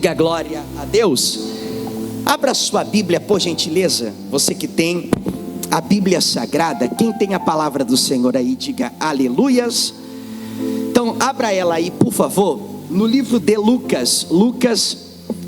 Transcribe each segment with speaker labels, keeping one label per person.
Speaker 1: Diga glória a Deus. Abra sua Bíblia, por gentileza. Você que tem a Bíblia Sagrada, quem tem a palavra do Senhor aí, diga aleluias. Então abra ela aí, por favor, no livro de Lucas,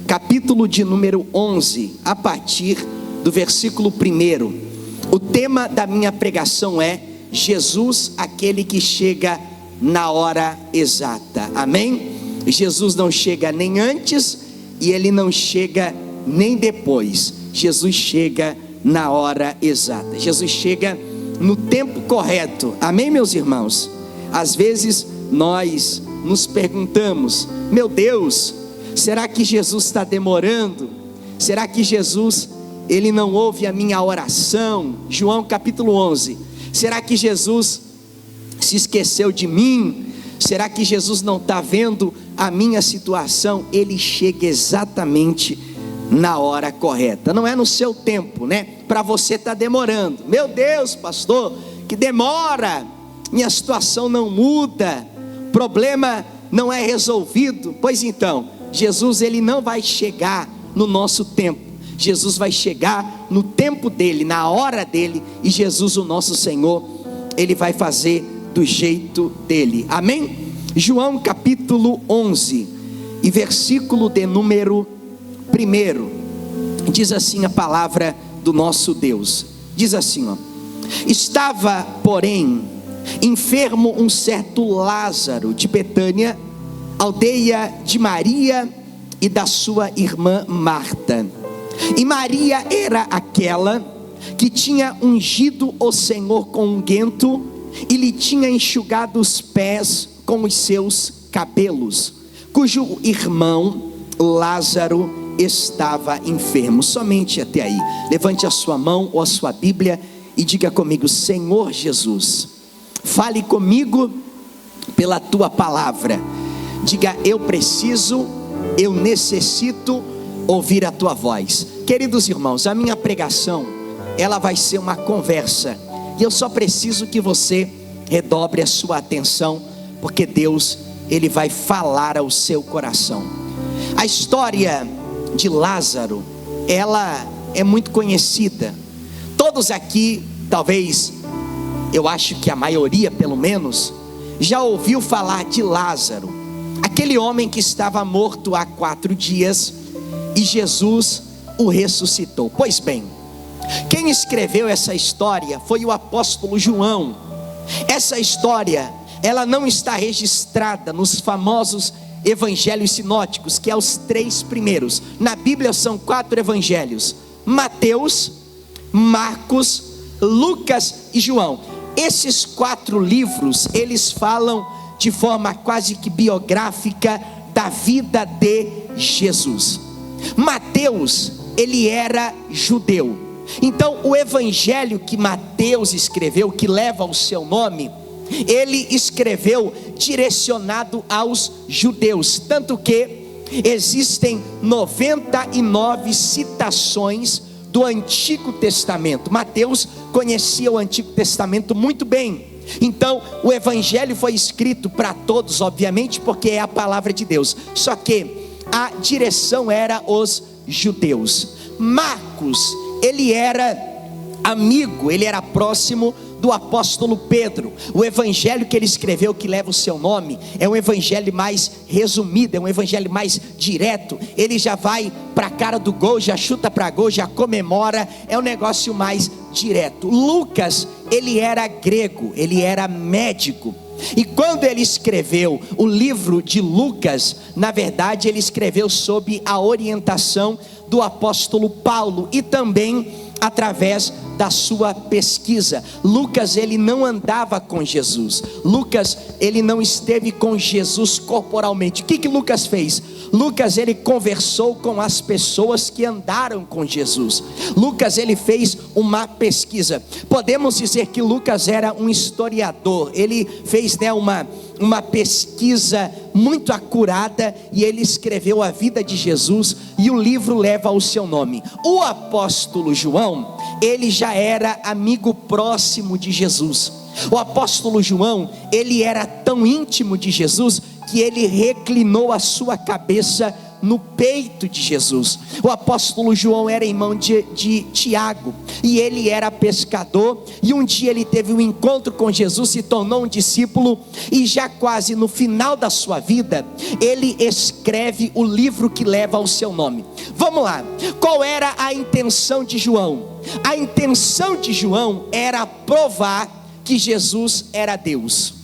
Speaker 1: capítulo de número 11, a partir do versículo 1. O tema da minha pregação é Jesus, aquele que chega na hora exata. Amém? Jesus não chega nem antes e Ele não chega nem depois. Jesus chega na hora exata. Jesus chega no tempo correto. Amém, meus irmãos? Às vezes nós nos perguntamos: meu Deus, será que Jesus está demorando? Será que Jesus, Ele não ouve a minha oração? João capítulo 11. Será que Jesus se esqueceu de mim? Será que Jesus não está vendo a minha situação? Ele chega exatamente na hora correta. Não é no seu tempo, né? Para você está demorando. Meu Deus, pastor, que demora. Minha situação não muda. Problema não é resolvido. Pois então, Jesus, Ele não vai chegar no nosso tempo. Jesus vai chegar no tempo dele, na hora dele. E Jesus, o nosso Senhor, Ele vai fazer do jeito dele. Amém? João capítulo 11 e versículo de número 1, diz assim a palavra do nosso Deus. Diz assim, ó: estava, porém, enfermo um certo Lázaro de Betânia, aldeia de Maria e da sua irmã Marta. E Maria era aquela que tinha ungido o Senhor com unguento e lhe tinha enxugado os pés com os seus cabelos, cujo irmão Lázaro estava enfermo. Somente até aí. Levante a sua mão ou a sua Bíblia e diga comigo: Senhor Jesus, fale comigo pela tua palavra. Diga: eu preciso, eu necessito ouvir a tua voz. Queridos irmãos, a minha pregação, ela vai ser uma conversa. E eu só preciso que você redobre a sua atenção, porque Deus, Ele vai falar ao seu coração. A história de Lázaro, ela é muito conhecida. Todos aqui, talvez, eu acho que a maioria pelo menos, já ouviu falar de Lázaro, aquele homem que estava morto há 4 dias e Jesus o ressuscitou. Pois bem, quem escreveu essa história foi o apóstolo João. Essa história, ela não está registrada nos famosos evangelhos sinóticos, que é os 3 primeiros. Na Bíblia são 4 evangelhos: Mateus, Marcos, Lucas e João. Esses 4 livros, eles falam de forma quase que biográfica da vida de Jesus. Mateus, ele era judeu. Então o evangelho que Mateus escreveu, que leva o seu nome, ele escreveu direcionado aos judeus, tanto que existem 99 citações do Antigo Testamento. Mateus conhecia o Antigo Testamento muito bem. Então o evangelho foi escrito para todos, obviamente, porque é a palavra de Deus. Só que a direção era os judeus. Marcos, ele era amigo, ele era próximo do apóstolo Pedro. O evangelho que ele escreveu, que leva o seu nome, é um evangelho mais resumido, é um evangelho mais direto. Ele já vai para a cara do gol, já chuta para gol, já comemora, é um negócio mais direto. Lucas, ele era grego, ele era médico. E quando ele escreveu o livro de Lucas, na verdade ele escreveu sob a orientação do apóstolo Paulo e também através da sua pesquisa. Lucas, ele não andava com Jesus. Lucas, ele não esteve com Jesus corporalmente. O que Lucas fez? Lucas, ele conversou com as pessoas que andaram com Jesus. Lucas, ele fez uma pesquisa. Podemos dizer que Lucas era um historiador. Ele fez, uma pesquisa muito acurada e ele escreveu a vida de Jesus e o livro leva o seu nome. O apóstolo João, ele já era amigo próximo de Jesus. O apóstolo João, ele era tão íntimo de Jesus que ele reclinou a sua cabeça no peito de Jesus. O apóstolo João era irmão de Tiago, e ele era pescador, e um dia ele teve um encontro com Jesus, se tornou um discípulo, e já quase no final da sua vida, ele escreve o livro que leva o seu nome. Vamos lá, qual era a intenção de João? A intenção de João era provar que Jesus era Deus.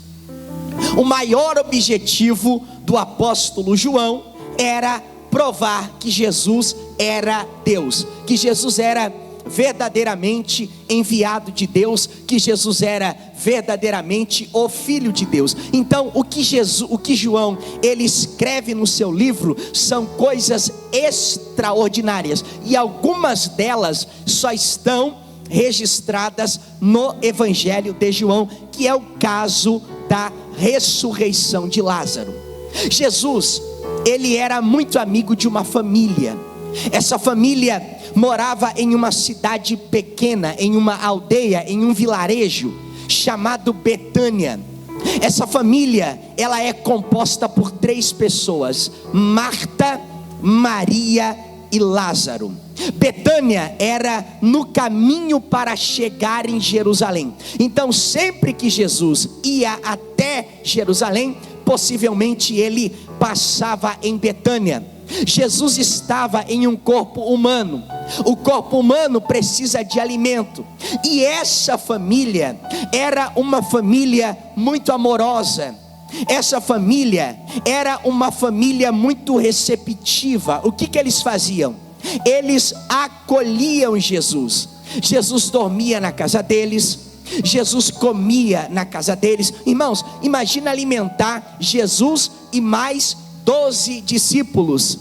Speaker 1: O maior objetivo do apóstolo João era provar que Jesus era Deus, que Jesus era verdadeiramente enviado de Deus, que Jesus era verdadeiramente o Filho de Deus. Então o que João ele escreve no seu livro são coisas extraordinárias, e algumas delas só estão registradas no Evangelho de João, que é o caso da ressurreição de Lázaro. Jesus, ele era muito amigo de uma família. Essa família morava em uma cidade pequena, em uma aldeia, em um vilarejo chamado Betânia. Essa família, ela é composta por 3 pessoas: Marta, Maria e Lázaro. Betânia era no caminho para chegar em Jerusalém. Então sempre que Jesus ia até Jerusalém, possivelmente ele passava em Betânia. Jesus estava em um corpo humano. O corpo humano precisa de alimento, e essa família era uma família muito amorosa. Essa família era uma família muito receptiva. O que eles faziam? Eles acolhiam Jesus. Jesus dormia na casa deles, Jesus comia na casa deles. Irmãos, imagina alimentar Jesus e mais 12 discípulos.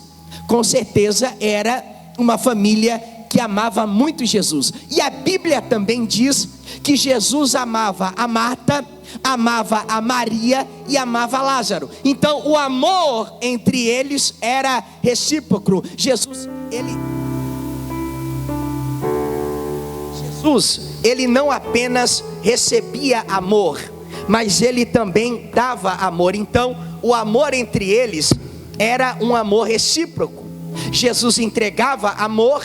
Speaker 1: Com certeza era uma família que amava muito Jesus. E a Bíblia também diz que Jesus amava a Marta, amava a Maria e amava a Lázaro. Então o amor entre eles era recíproco. Jesus, ele não apenas recebia amor, mas ele também dava amor. Então o amor entre eles era um amor recíproco. Jesus entregava amor,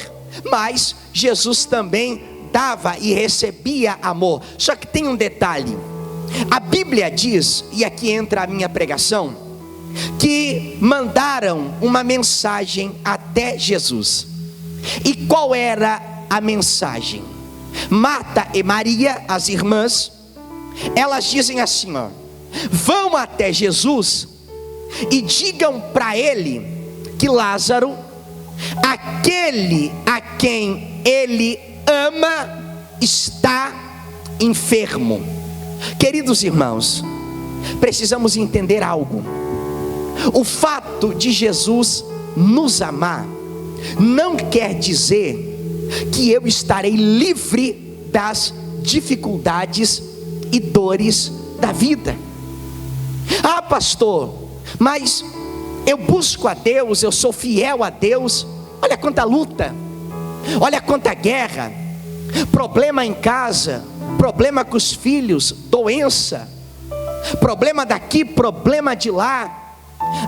Speaker 1: mas Jesus também dava e recebia amor. Só que tem um detalhe: a Bíblia diz, e aqui entra a minha pregação, que mandaram uma mensagem até Jesus. E qual era a mensagem? Marta e Maria, as irmãs, elas dizem assim, ó: vão até Jesus e digam para ele que Lázaro, aquele a quem ele ama, está enfermo. Queridos irmãos, precisamos entender algo. O fato de Jesus nos amar não quer dizer que eu estarei livre das dificuldades e dores da vida. Ah, pastor, mas eu busco a Deus, eu sou fiel a Deus. Olha quanta luta, olha quanta guerra, problema em casa, problema com os filhos, doença, problema daqui, problema de lá.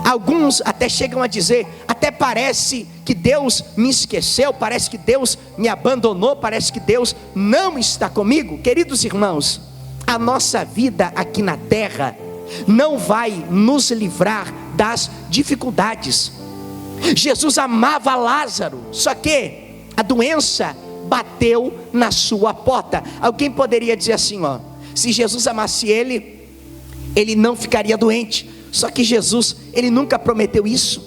Speaker 1: Alguns até chegam a dizer, até parece que Deus me esqueceu, parece que Deus me abandonou, parece que Deus não está comigo. Queridos irmãos, a nossa vida aqui na terra não vai nos livrar das dificuldades. Jesus amava Lázaro, só que a doença bateu na sua porta. Alguém poderia dizer assim, ó: se Jesus amasse ele, ele não ficaria doente. Só que Jesus, ele nunca prometeu isso.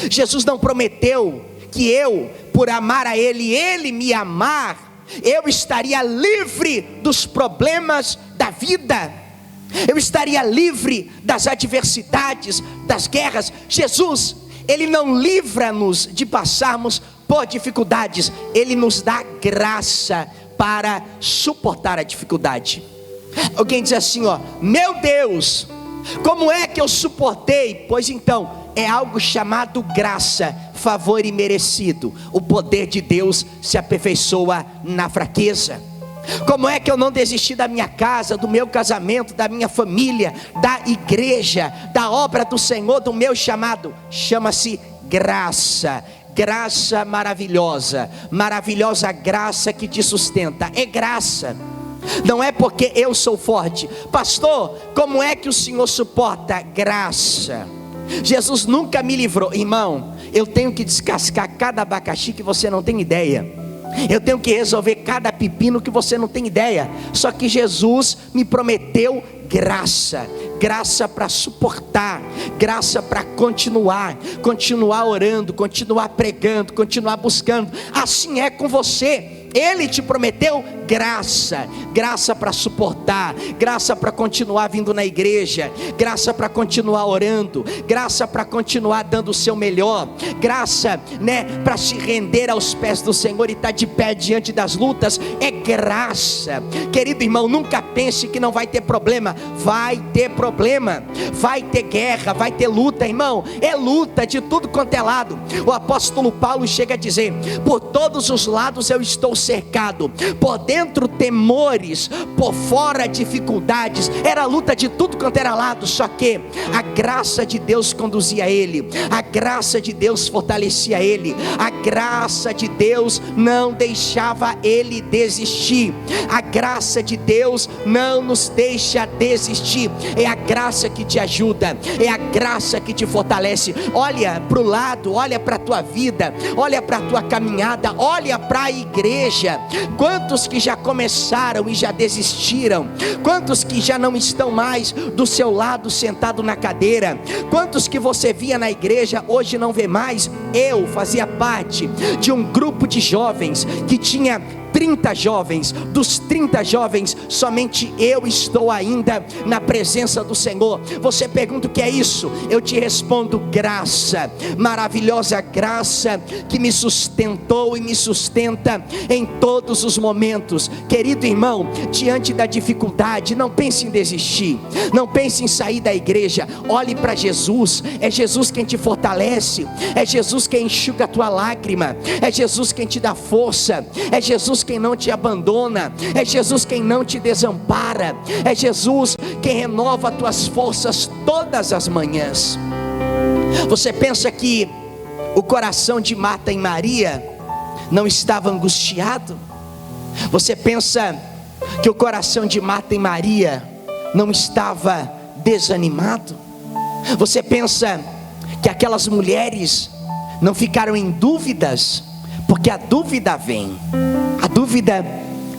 Speaker 1: Jesus não prometeu que eu, por amar a ele, ele me amar, eu estaria livre dos problemas da vida, eu estaria livre das adversidades, das guerras. Jesus, ele não livra-nos de passarmos por dificuldades, ele nos dá graça para suportar a dificuldade. Alguém diz assim, ó: meu Deus, como é que eu suportei? Pois então, é algo chamado graça, favor imerecido. O poder de Deus se aperfeiçoa na fraqueza. Como é que eu não desisti da minha casa, do meu casamento, da minha família, da igreja, da obra do Senhor, do meu chamado? Chama-se graça. Graça maravilhosa, maravilhosa graça que te sustenta, é graça. Não é porque eu sou forte. Pastor, como é que o Senhor suporta? Graça. Jesus nunca me livrou. Irmão, eu tenho que descascar cada abacaxi que você não tem ideia. Eu tenho que resolver cada pepino que você não tem ideia. Só que Jesus me prometeu graça. Graça para suportar, graça para continuar orando, continuar pregando, continuar buscando. Assim é com você. Ele te prometeu graça, graça para suportar, graça para continuar vindo na igreja, graça para continuar orando, graça para continuar dando o seu melhor, graça, para se render aos pés do Senhor e estar de pé diante das lutas. É graça. Querido irmão, nunca pense que não vai ter problema. Vai ter problema, vai ter guerra, vai ter luta, irmão. É luta de tudo quanto é lado. O apóstolo Paulo chega a dizer: por todos os lados eu estou cercado, por dentro temores, por fora dificuldades. Era luta de tudo quanto era lado. Só que a graça de Deus conduzia ele, a graça de Deus fortalecia ele, a graça de Deus não deixava ele desistir. A graça de Deus não nos deixa desistir. É a graça que te ajuda, é a graça que te fortalece. Olha para o lado, olha para a tua vida, olha para a tua caminhada, olha para a igreja. Quantos que já começaram e já desistiram? Quantos que já não estão mais do seu lado sentado na cadeira? Quantos que você via na igreja hoje não vê mais? Eu fazia parte de um grupo de jovens que tinha 30 jovens, dos 30 jovens, somente eu estou ainda na presença do Senhor. Você pergunta o que é isso? Eu te respondo: graça, maravilhosa graça que me sustentou e me sustenta em todos os momentos. Querido irmão, diante da dificuldade, não pense em desistir, não pense em sair da igreja. Olhe para Jesus. É Jesus quem te fortalece, é Jesus quem enxuga a tua lágrima, é Jesus quem te dá força, é Jesus quem não te abandona, é Jesus quem não te desampara, é Jesus quem renova as tuas forças todas as manhãs. Você pensa que o coração de Marta e Maria não estava angustiado? Você pensa que o coração de Marta e Maria não estava desanimado? Você pensa que aquelas mulheres não ficaram em dúvidas? Porque a dúvida vem, a dúvida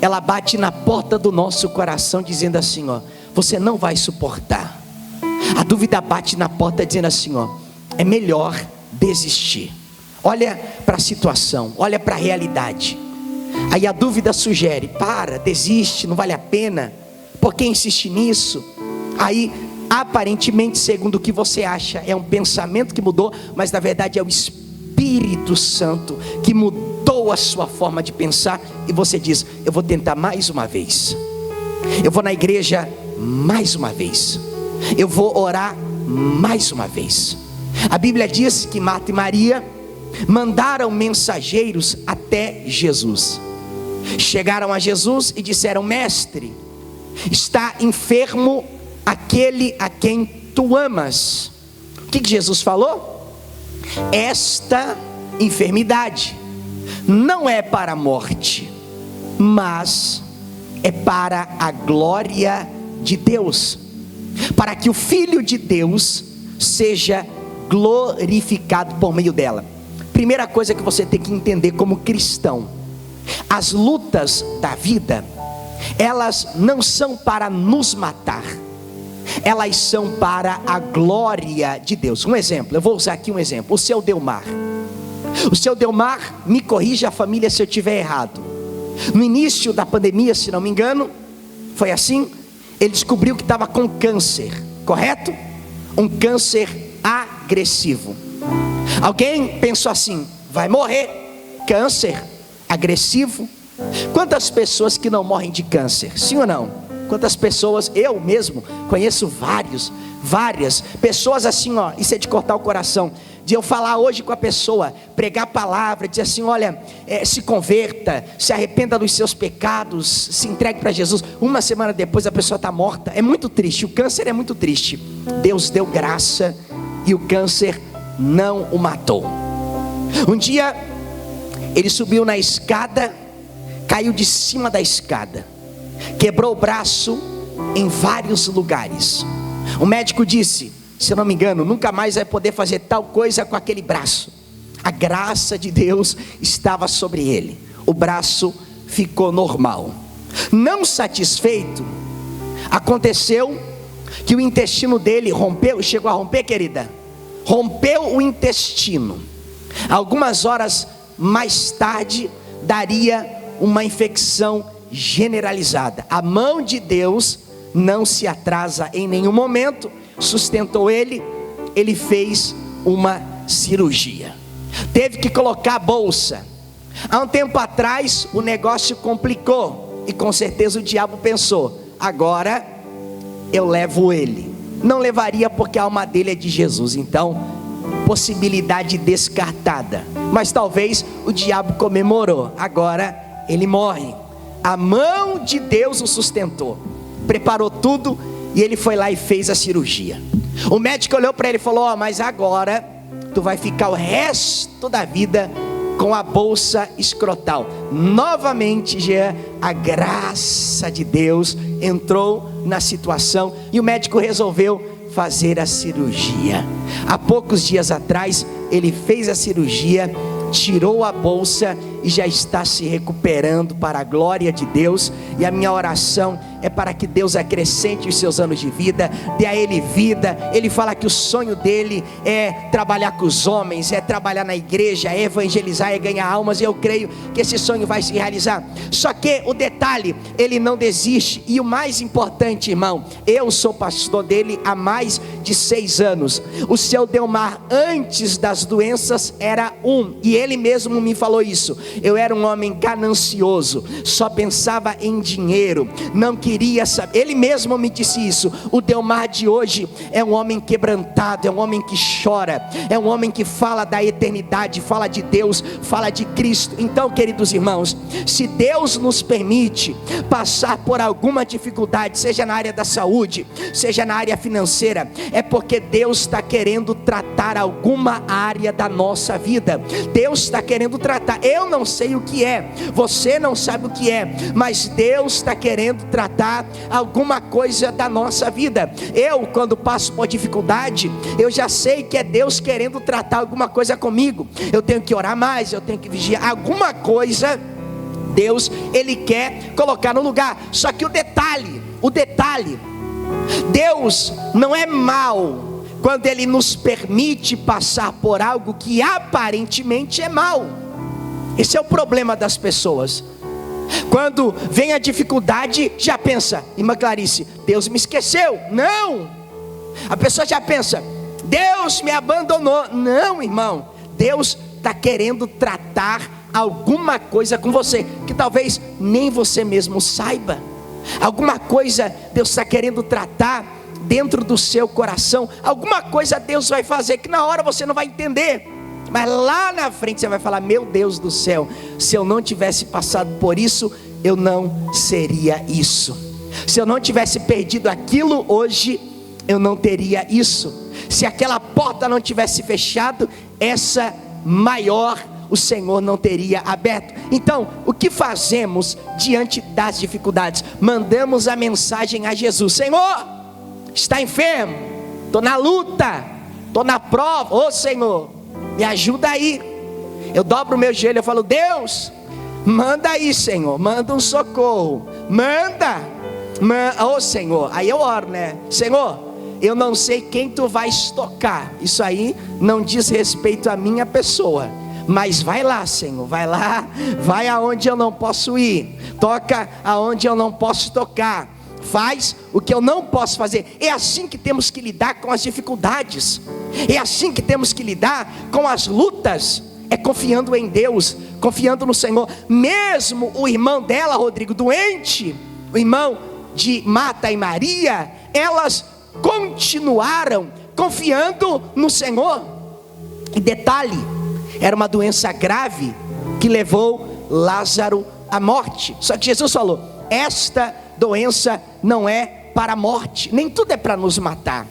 Speaker 1: ela bate na porta do nosso coração dizendo assim: ó, você não vai suportar. A dúvida bate na porta dizendo assim: ó, é melhor desistir. Olha para a situação, olha para a realidade. Aí a dúvida sugere: para, desiste, não vale a pena. Por que insistir nisso? Aí aparentemente, segundo o que você acha, é um pensamento que mudou, mas na verdade é o Espírito Santo que mudou a sua forma de pensar. E você diz: eu vou tentar mais uma vez, eu vou na igreja mais uma vez, eu vou orar mais uma vez. A Bíblia diz que Marta e Maria mandaram mensageiros até Jesus. Chegaram a Jesus e disseram: mestre, está enfermo aquele a quem tu amas. O que Jesus falou? Esta enfermidade não é para a morte, mas é para a glória de Deus, para que o Filho de Deus seja glorificado por meio dela. Primeira coisa que você tem que entender como cristão: as lutas da vida, elas não são para nos matar, elas são para a glória de Deus. Um exemplo, eu vou usar aqui um exemplo: o seu Delmar. O seu Delmar, me corrija a família se eu estiver errado, no início da pandemia, se não me engano, foi assim, ele descobriu que estava com câncer, correto? Um câncer agressivo. Alguém pensou assim: vai morrer, câncer agressivo. Quantas pessoas que não morrem de câncer, sim ou não? Quantas pessoas, eu mesmo conheço várias pessoas assim, ó, isso é de cortar o coração, de eu falar hoje com a pessoa, pregar a palavra, dizer assim: olha, se converta, se arrependa dos seus pecados, se entregue para Jesus. Uma semana depois a pessoa está morta. É muito triste, o câncer é muito triste. Deus deu graça e o câncer não o matou. Um dia ele subiu na escada, caiu de cima da escada, quebrou o braço em vários lugares. O médico disse, se eu não me engano, nunca mais vai poder fazer tal coisa com aquele braço. A graça de Deus estava sobre ele, o braço ficou normal. Não satisfeito, aconteceu que o intestino dele rompeu. Chegou a romper, querida? Rompeu o intestino. Algumas horas mais tarde daria uma infecção generalizada. A mão de Deus não se atrasa em nenhum momento, sustentou ele. Ele fez uma cirurgia, teve que colocar a bolsa. Há um tempo atrás o negócio complicou, e com certeza o diabo pensou, agora eu levo ele. Não levaria, porque a alma dele é de Jesus, então possibilidade descartada. Mas talvez o diabo comemorou, agora ele morre. A mão de Deus o sustentou, preparou tudo, e ele foi lá e fez a cirurgia. O médico olhou para ele e falou, mas agora tu vai ficar o resto da vida com a bolsa escrotal. Novamente, Jean, a graça de Deus entrou na situação, e o médico resolveu fazer a cirurgia. Há poucos dias atrás ele fez a cirurgia, tirou a bolsa e já está se recuperando para a glória de Deus. E a minha oração é para que Deus acrescente os seus anos de vida, dê a ele vida. Ele fala que o sonho dele é trabalhar com os homens, é trabalhar na igreja, é evangelizar, é ganhar almas. E eu creio que esse sonho vai se realizar. Só que o detalhe, ele não desiste. E o mais importante, irmão, eu sou pastor dele há mais de 6 anos. O seu Delmar, antes das doenças, era e ele mesmo me falou isso. Eu era um homem ganancioso, só pensava em dinheiro, não queria saber. Ele mesmo me disse isso. O Delmar de hoje é um homem quebrantado, é um homem que chora, é um homem que fala da eternidade, fala de Deus, fala de Cristo. Então, queridos irmãos, se Deus nos permite passar por alguma dificuldade, seja na área da saúde, seja na área financeira, é porque Deus está querendo tratar alguma área da nossa vida. Deus está querendo tratar. Eu não sei o que é, você não sabe o que é, mas Deus está querendo tratar alguma coisa da nossa vida. Eu, quando passo por dificuldade, eu já sei que é Deus querendo tratar alguma coisa comigo. Eu tenho que orar mais, eu tenho que vigiar. Alguma coisa Deus, Ele quer colocar no lugar. Só que o detalhe, Deus não é mau quando Ele nos permite passar por algo que aparentemente é mal. Esse é o problema das pessoas. Quando vem a dificuldade, já pensa, irmã Clarice, Deus me esqueceu. Não, a pessoa já pensa, Deus me abandonou. Não, irmão, Deus está querendo tratar alguma coisa com você, que talvez nem você mesmo saiba. Alguma coisa Deus está querendo tratar dentro do seu coração. Alguma coisa Deus vai fazer que na hora você não vai entender, mas lá na frente você vai falar, meu Deus do céu, se eu não tivesse passado por isso, eu não seria isso. Se eu não tivesse perdido aquilo hoje, eu não teria isso. Se aquela porta não tivesse fechado, essa maior o Senhor não teria aberto. Então, o que fazemos diante das dificuldades? Mandamos a mensagem a Jesus: Senhor, está enfermo, estou na luta, estou na prova, ô Senhor, me ajuda aí. Eu dobro o meu joelho, eu falo, Deus, manda aí, Senhor, manda um socorro, manda, ô Senhor. Aí eu oro, né? Senhor, eu não sei quem tu vais tocar, isso aí não diz respeito à minha pessoa, mas vai lá, Senhor, vai lá, vai aonde eu não posso ir, toca aonde eu não posso tocar, faz o que eu não posso fazer. É assim que temos que lidar com as dificuldades, é assim que temos que lidar com as lutas, é confiando em Deus, confiando no Senhor. Mesmo o irmão dela, Rodrigo, doente, o irmão de Marta e Maria, elas continuaram confiando no Senhor. E detalhe, era uma doença grave que levou Lázaro à morte. Só que Jesus falou, esta doença não é para a morte, nem tudo é para nos matar.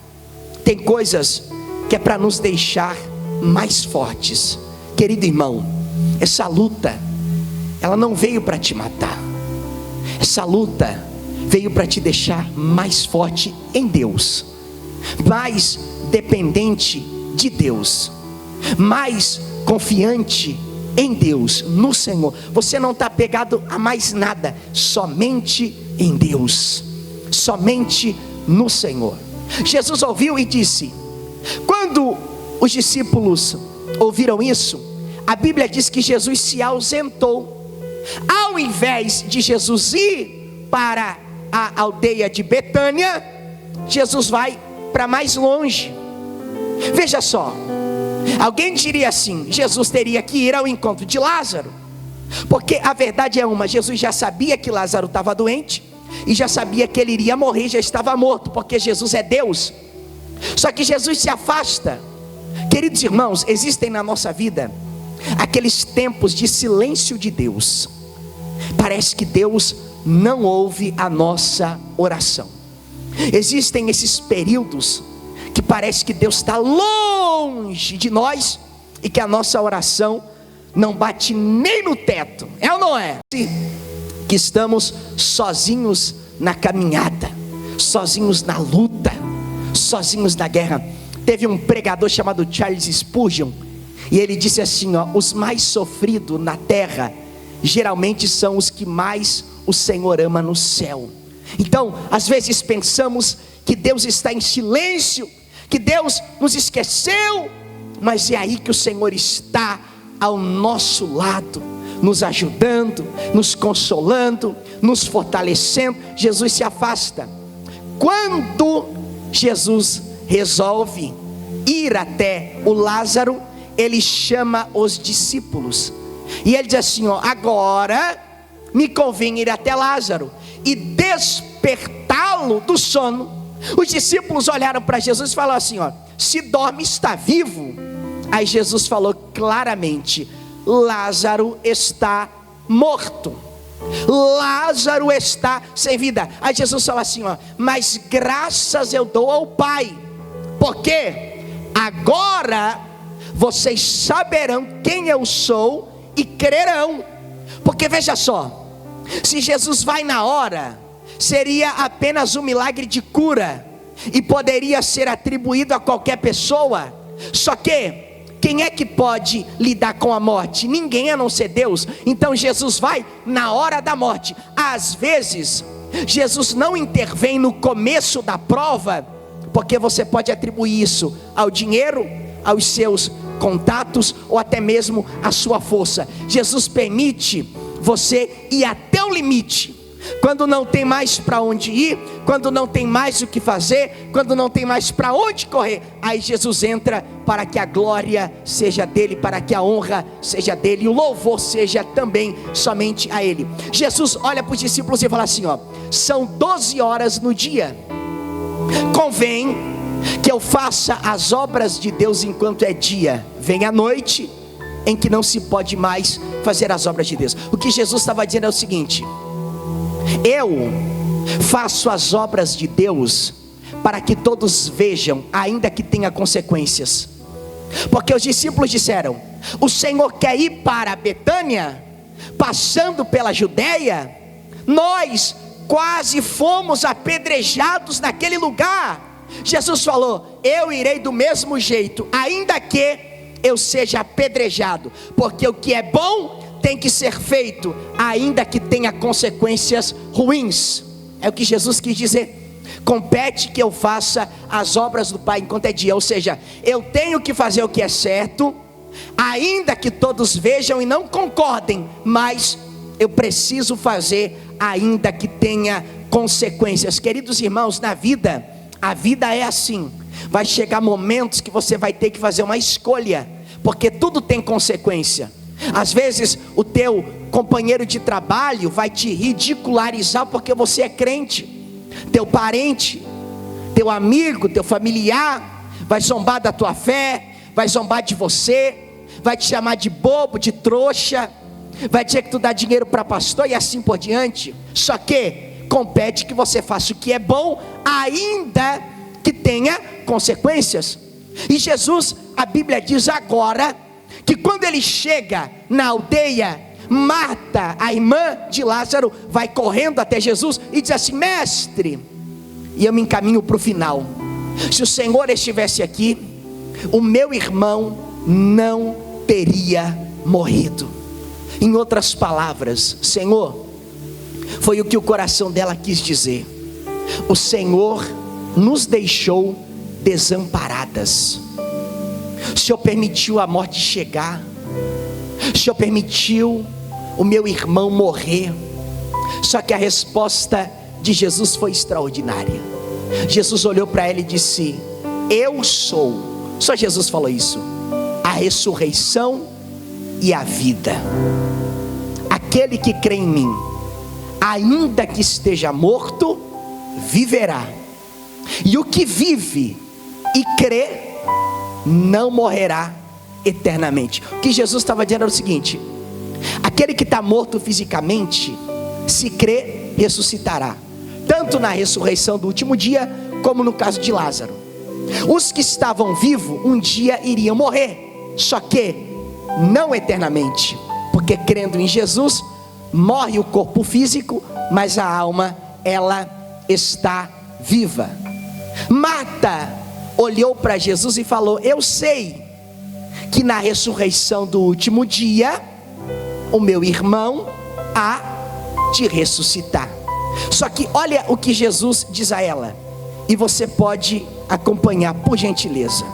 Speaker 1: Tem coisas que é para nos deixar mais fortes. Querido irmão, essa luta, ela não veio para te matar. Essa luta veio para te deixar mais forte em Deus, mais dependente de Deus, mais confiante em Deus, no Senhor. Você não está apegado a mais nada, somente em Deus, somente no Senhor. Jesus ouviu e disse, quando os discípulos ouviram isso, a Bíblia diz que Jesus se ausentou. Ao invés de Jesus ir para a aldeia de Betânia, Jesus vai para mais longe. Veja só, alguém diria assim, Jesus teria que ir ao encontro de Lázaro, porque a verdade é uma, Jesus já sabia que Lázaro estava doente, e já sabia que ele iria morrer, já estava morto, porque Jesus é Deus. Só que Jesus se afasta. Queridos irmãos, existem na nossa vida aqueles tempos de silêncio de Deus. Parece que Deus não ouve a nossa oração. Existem esses períodos que parece que Deus está longe de nós e que a nossa oração não bate nem no teto. É ou não é? Que estamos sozinhos na caminhada, sozinhos na luta, sozinhos na guerra. Teve um pregador chamado Charles Spurgeon, e ele disse assim, ó, os mais sofridos na terra geralmente são os que mais o Senhor ama no céu. Então, às vezes pensamos que Deus está em silêncio, que Deus nos esqueceu, mas é aí que o Senhor está ao nosso lado, nos ajudando, nos consolando, nos fortalecendo. Jesus se afasta. Quando Jesus resolve ir até o Lázaro, ele chama os discípulos, e ele diz assim, ó, agora me convém ir até Lázaro e despertá-lo do sono. Os discípulos olharam para Jesus e falaram assim, ó, se dorme está vivo. Aí Jesus falou claramente, Lázaro está morto, Lázaro está sem vida. Aí Jesus fala assim, ó, mas graças eu dou ao Pai, porque agora vocês saberão quem eu sou e crerão. Porque veja só, se Jesus vai na hora, seria apenas um milagre de cura, e poderia ser atribuído a qualquer pessoa. Só que quem é que pode lidar com a morte? Ninguém, a não ser Deus. Então Jesus vai na hora da morte. Às vezes Jesus não intervém no começo da prova, porque você pode atribuir isso ao dinheiro, aos seus contatos, ou até mesmo à sua força. Jesus permite você ir até o limite, quando não tem mais para onde ir, quando não tem mais o que fazer, quando não tem mais para onde correr. Aí Jesus entra para que a glória seja dele, para que a honra seja dele, e o louvor seja também somente a ele. Jesus olha para os discípulos e fala assim, ó, são 12 horas no dia, convém que eu faça as obras de Deus enquanto é dia. Vem a noite em que não se pode mais fazer as obras de Deus. O que Jesus estava dizendo é o seguinte, eu faço as obras de Deus para que todos vejam, ainda que tenha consequências. Porque os discípulos disseram, o Senhor quer ir para Betânia, passando pela Judeia? Nós quase fomos apedrejados naquele lugar. Jesus falou, eu irei do mesmo jeito, ainda que eu seja apedrejado, porque o que é bom tem que ser feito, ainda que tenha consequências ruins. É o que Jesus quis dizer. Compete que eu faça as obras do Pai enquanto é dia. Ou seja, eu tenho que fazer o que é certo, ainda que todos vejam e não concordem, mas eu preciso fazer, ainda que tenha consequências. Queridos irmãos, na vida, a vida é assim. Vai chegar momentos que você vai ter que fazer uma escolha, porque tudo tem consequência. Às vezes o teu companheiro de trabalho vai te ridicularizar porque você é crente. Teu parente, teu amigo, teu familiar vai zombar da tua fé, vai zombar de você, vai te chamar de bobo, de trouxa, vai dizer que tu dá dinheiro para pastor e assim por diante. Só que compete que você faça o que é bom, ainda que tenha consequências. E Jesus, a Bíblia diz agora que quando ele chega na aldeia, Marta, a irmã de Lázaro, vai correndo até Jesus e diz assim: mestre, e eu me encaminho para o final, se o Senhor estivesse aqui, o meu irmão não teria morrido. Em outras palavras, Senhor, foi o que o coração dela quis dizer: o Senhor nos deixou desamparadas. O Senhor permitiu a morte chegar, o Senhor permitiu o meu irmão morrer. Só que a resposta de Jesus foi extraordinária. Jesus olhou para ela e disse: eu sou, só Jesus falou isso, a ressurreição e a vida. Aquele que crê em mim, ainda que esteja morto, viverá. E o que vive e crê não morrerá eternamente. O que Jesus estava dizendo era o seguinte: aquele que está morto fisicamente, se crê, ressuscitará, tanto na ressurreição do último dia, como no caso de Lázaro. Os que estavam vivos, um dia iriam morrer, só que não eternamente, porque crendo em Jesus, morre o corpo físico, mas a alma, ela está viva. Marta olhou para Jesus e falou: eu sei que na ressurreição do último dia, o meu irmão há de ressuscitar. Só que olha o que Jesus diz a ela, e você pode acompanhar por gentileza.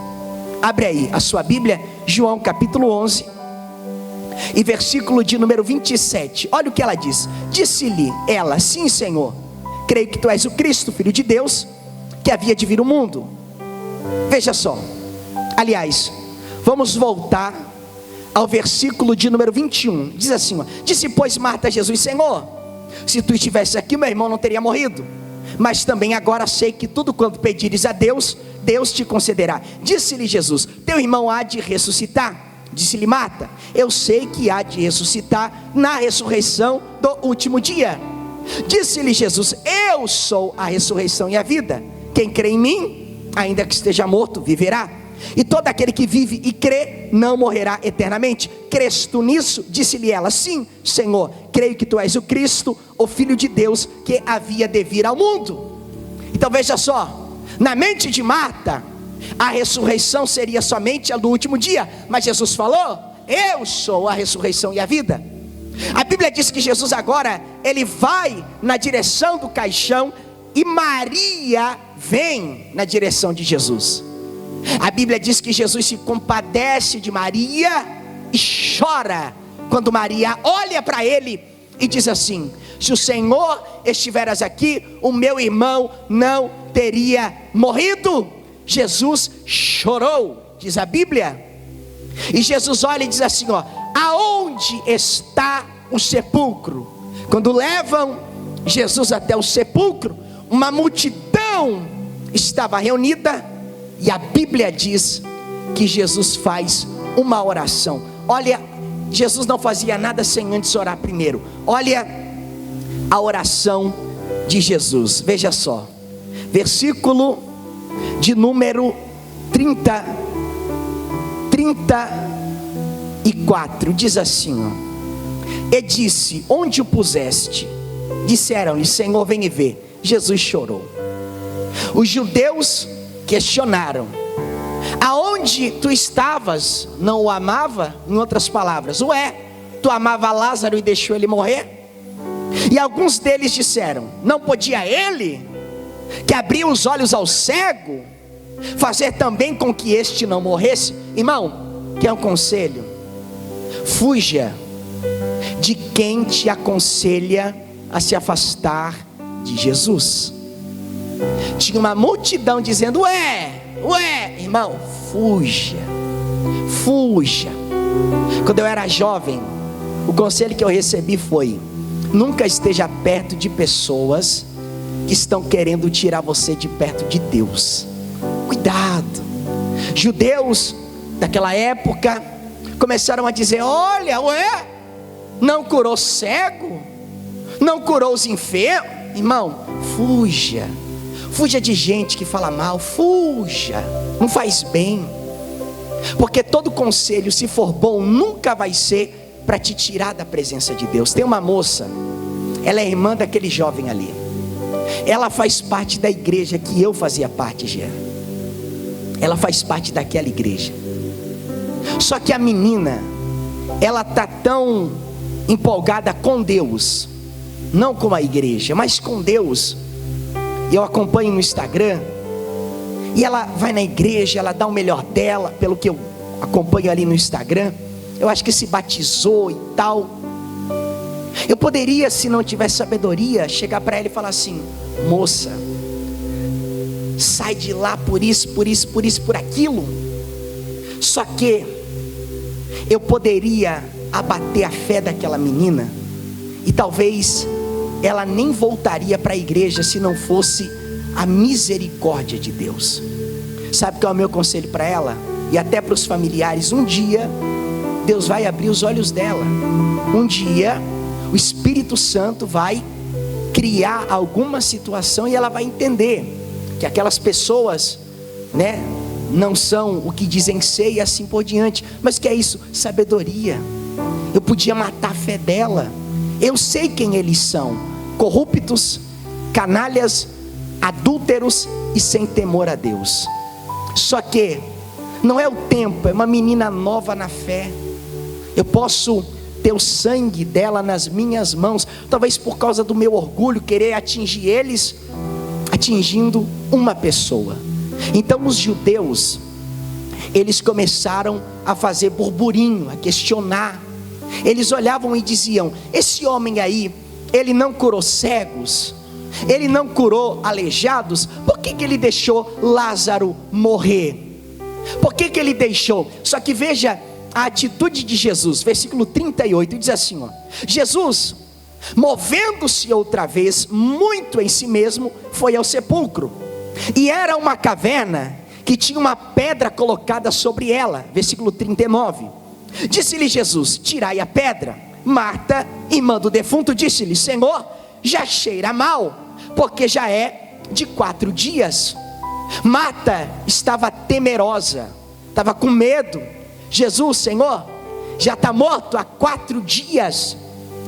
Speaker 1: Abre aí a sua Bíblia, João capítulo 11 e versículo de número 27. Olha o que ela diz: disse-lhe ela: sim, Senhor, creio que tu és o Cristo, Filho de Deus, que havia de vir ao mundo. Veja só, aliás, vamos voltar ao versículo de número 21. Diz assim, ó: disse pois Marta a Jesus: Senhor, se tu estivesse aqui, meu irmão não teria morrido. Mas também agora sei que tudo quanto pedires a Deus, Deus te concederá. Disse-lhe Jesus: teu irmão há de ressuscitar. Disse-lhe Marta: eu sei que há de ressuscitar na ressurreição do último dia. Disse-lhe Jesus: eu sou a ressurreição e a vida. Quem crê em mim, ainda que esteja morto, viverá. E todo aquele que vive e crê não morrerá eternamente. Crês tu nisso? Disse-lhe ela: sim, Senhor, creio que tu és o Cristo, o Filho de Deus, que havia de vir ao mundo. Então veja só, na mente de Marta, a ressurreição seria somente a do último dia, mas Jesus falou: eu sou a ressurreição e a vida. A Bíblia diz que Jesus agora, ele vai na direção do caixão, e Maria vem na direção de Jesus. A Bíblia diz que Jesus se compadece de Maria e chora quando Maria olha para ele e diz assim: se o Senhor estiveras aqui, o meu irmão não teria morrido. Jesus chorou, diz a Bíblia. E Jesus olha e diz assim, ó: aonde está o sepulcro? Quando levam Jesus até o sepulcro, uma multidão estava reunida, e a Bíblia diz que Jesus faz uma oração. Olha, Jesus não fazia nada sem antes orar primeiro. Olha a oração de Jesus, veja só, versículo de número 34, diz assim, ó: e disse: onde o puseste? Disseram-lhe: Senhor, vem e vê. Jesus chorou. Os judeus questionaram: aonde tu estavas? Não o amava? Em outras palavras, ué, tu amava Lázaro e deixou ele morrer? E alguns deles disseram: não podia ele, que abria os olhos ao cego, fazer também com que este não morresse? Irmão, quer um conselho? Fuja de quem te aconselha a se afastar de Jesus. Tinha uma multidão dizendo: ué, irmão, fuja. Quando eu era jovem, o conselho que eu recebi foi: nunca esteja perto de pessoas que estão querendo tirar você de perto de Deus. Cuidado. Judeus daquela época começaram a dizer: olha, não curou cego, não curou os enfermos. Irmão, fuja de gente que fala mal, fuja, não faz bem. Porque todo conselho, se for bom, nunca vai ser para te tirar da presença de Deus. Tem uma moça, ela é irmã daquele jovem ali. Ela faz parte da igreja que eu fazia parte, Jean. Ela faz parte daquela igreja. Só que a menina, ela está tão empolgada com Deus, não com a igreja, mas com Deus. Eu acompanho no Instagram, e ela vai na igreja, ela dá o melhor dela, pelo que eu acompanho ali no Instagram. Eu acho que se batizou e tal. Eu poderia, se não tivesse sabedoria, chegar para ela e falar assim: moça, sai de lá por isso, por isso, por isso, por aquilo. Só que eu poderia abater a fé daquela menina, e talvez ela nem voltaria para a igreja se não fosse a misericórdia de Deus. Sabe qual é o meu conselho para ela? E até para os familiares: um dia Deus vai abrir os olhos dela. Um dia o Espírito Santo vai criar alguma situação e ela vai entender que aquelas pessoas, né, não são o que dizem ser e assim por diante. Mas que é isso? Sabedoria. Eu podia matar a fé dela. Eu sei quem eles são: corruptos, canalhas, adúlteros e sem temor a Deus. Só que não é o tempo, é uma menina nova na fé. Eu posso ter o sangue dela nas minhas mãos, talvez por causa do meu orgulho, querer atingir eles, atingindo uma pessoa. Então os judeus, eles começaram a fazer burburinho, a questionar. Eles olhavam e diziam: esse homem aí, ele não curou cegos, ele não curou aleijados, por que ele deixou Lázaro morrer? Por que ele deixou? Só que veja a atitude de Jesus, versículo 38, diz assim, ó: Jesus, movendo-se outra vez muito em si mesmo, foi ao sepulcro, e era uma caverna que tinha uma pedra colocada sobre ela. Versículo 39, disse-lhe Jesus: tirai a pedra. Marta, irmã do defunto, disse-lhe: Senhor, já cheira mal, porque já é de 4 dias. Marta estava temerosa, estava com medo. Jesus: Senhor, já está morto há 4 dias.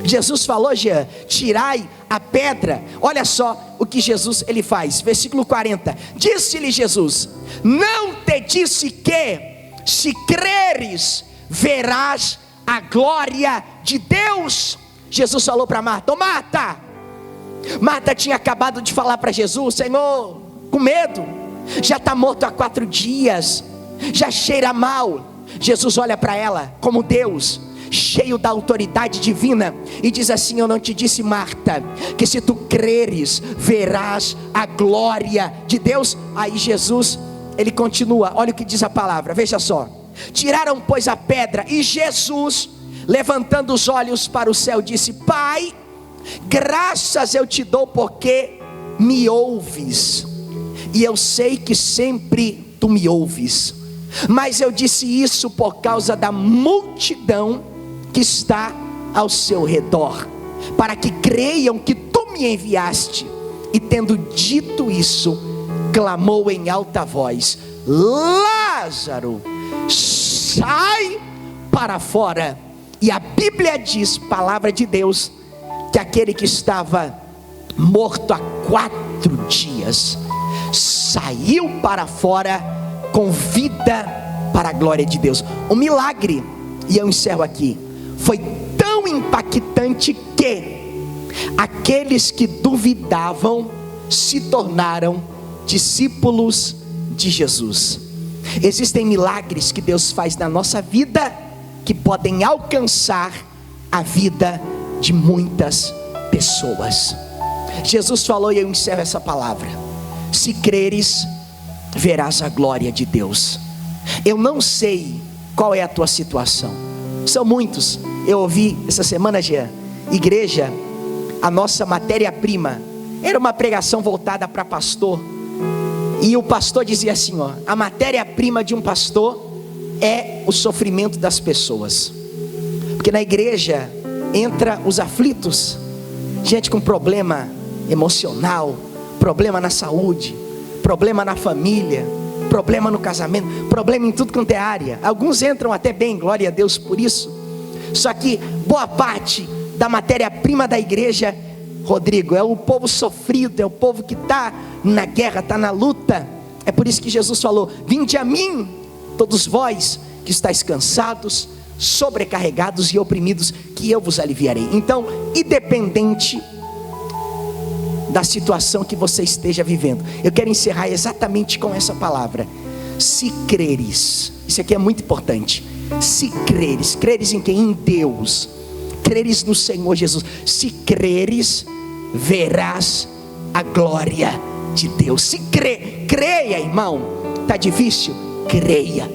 Speaker 1: Jesus falou: Jean, tirai a pedra. Olha só o que Jesus ele faz, versículo 40, disse-lhe Jesus: não te disse que, se creres, verás a glória de Deus? Jesus falou para Marta: ô Marta. Marta tinha acabado de falar para Jesus: Senhor, com medo, já está morto há 4 dias, já cheira mal. Jesus olha para ela como Deus, cheio da autoridade divina, e diz assim: eu não te disse, Marta, que se tu creres, verás a glória de Deus? Aí Jesus, ele continua, olha o que diz a palavra, veja só: tiraram pois a pedra, e Jesus, levantando os olhos para o céu, disse: Pai, graças eu te dou porque me ouves, e eu sei que sempre tu me ouves, mas eu disse isso por causa da multidão que está ao seu redor, para que creiam que tu me enviaste. E tendo dito isso, clamou em alta voz: Lázaro, sai para fora. E a Bíblia diz, palavra de Deus, que aquele que estava morto há 4 dias saiu para fora com vida para a glória de Deus. O milagre, e eu encerro aqui, foi tão impactante que aqueles que duvidavam se tornaram discípulos de Jesus. Existem milagres que Deus faz na nossa vida que podem alcançar a vida de muitas pessoas. Jesus falou, e eu encerro essa palavra: se creres, verás a glória de Deus. Eu não sei qual é a tua situação, são muitos. Eu ouvi essa semana, Jean, igreja, a nossa matéria-prima era uma pregação voltada para pastor, e o pastor dizia assim, ó: a matéria-prima de um pastor é o sofrimento das pessoas, porque na igreja entra os aflitos, gente com problema emocional, problema na saúde, problema na família, problema no casamento, problema em tudo quanto é área. Alguns entram até bem, glória a Deus por isso. Só que boa parte da matéria-prima da igreja, Rodrigo, é o povo sofrido, é o povo que está na guerra, está na luta. É por isso que Jesus falou: vinde a mim, todos vós que estáis cansados, sobrecarregados e oprimidos, que eu vos aliviarei. Então, independente da situação que você esteja vivendo, eu quero encerrar exatamente com essa palavra: se creres. Isso aqui é muito importante. Se creres, creres em quem? Em Deus, creres no Senhor Jesus. Se creres, verás a glória de Deus. Se creia, irmão. Está difícil? Creia.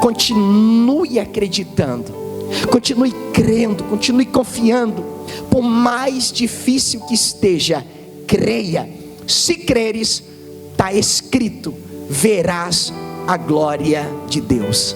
Speaker 1: Continue acreditando, continue crendo, continue confiando. Por mais difícil que esteja, creia. Se creres, está escrito: verás a glória de Deus.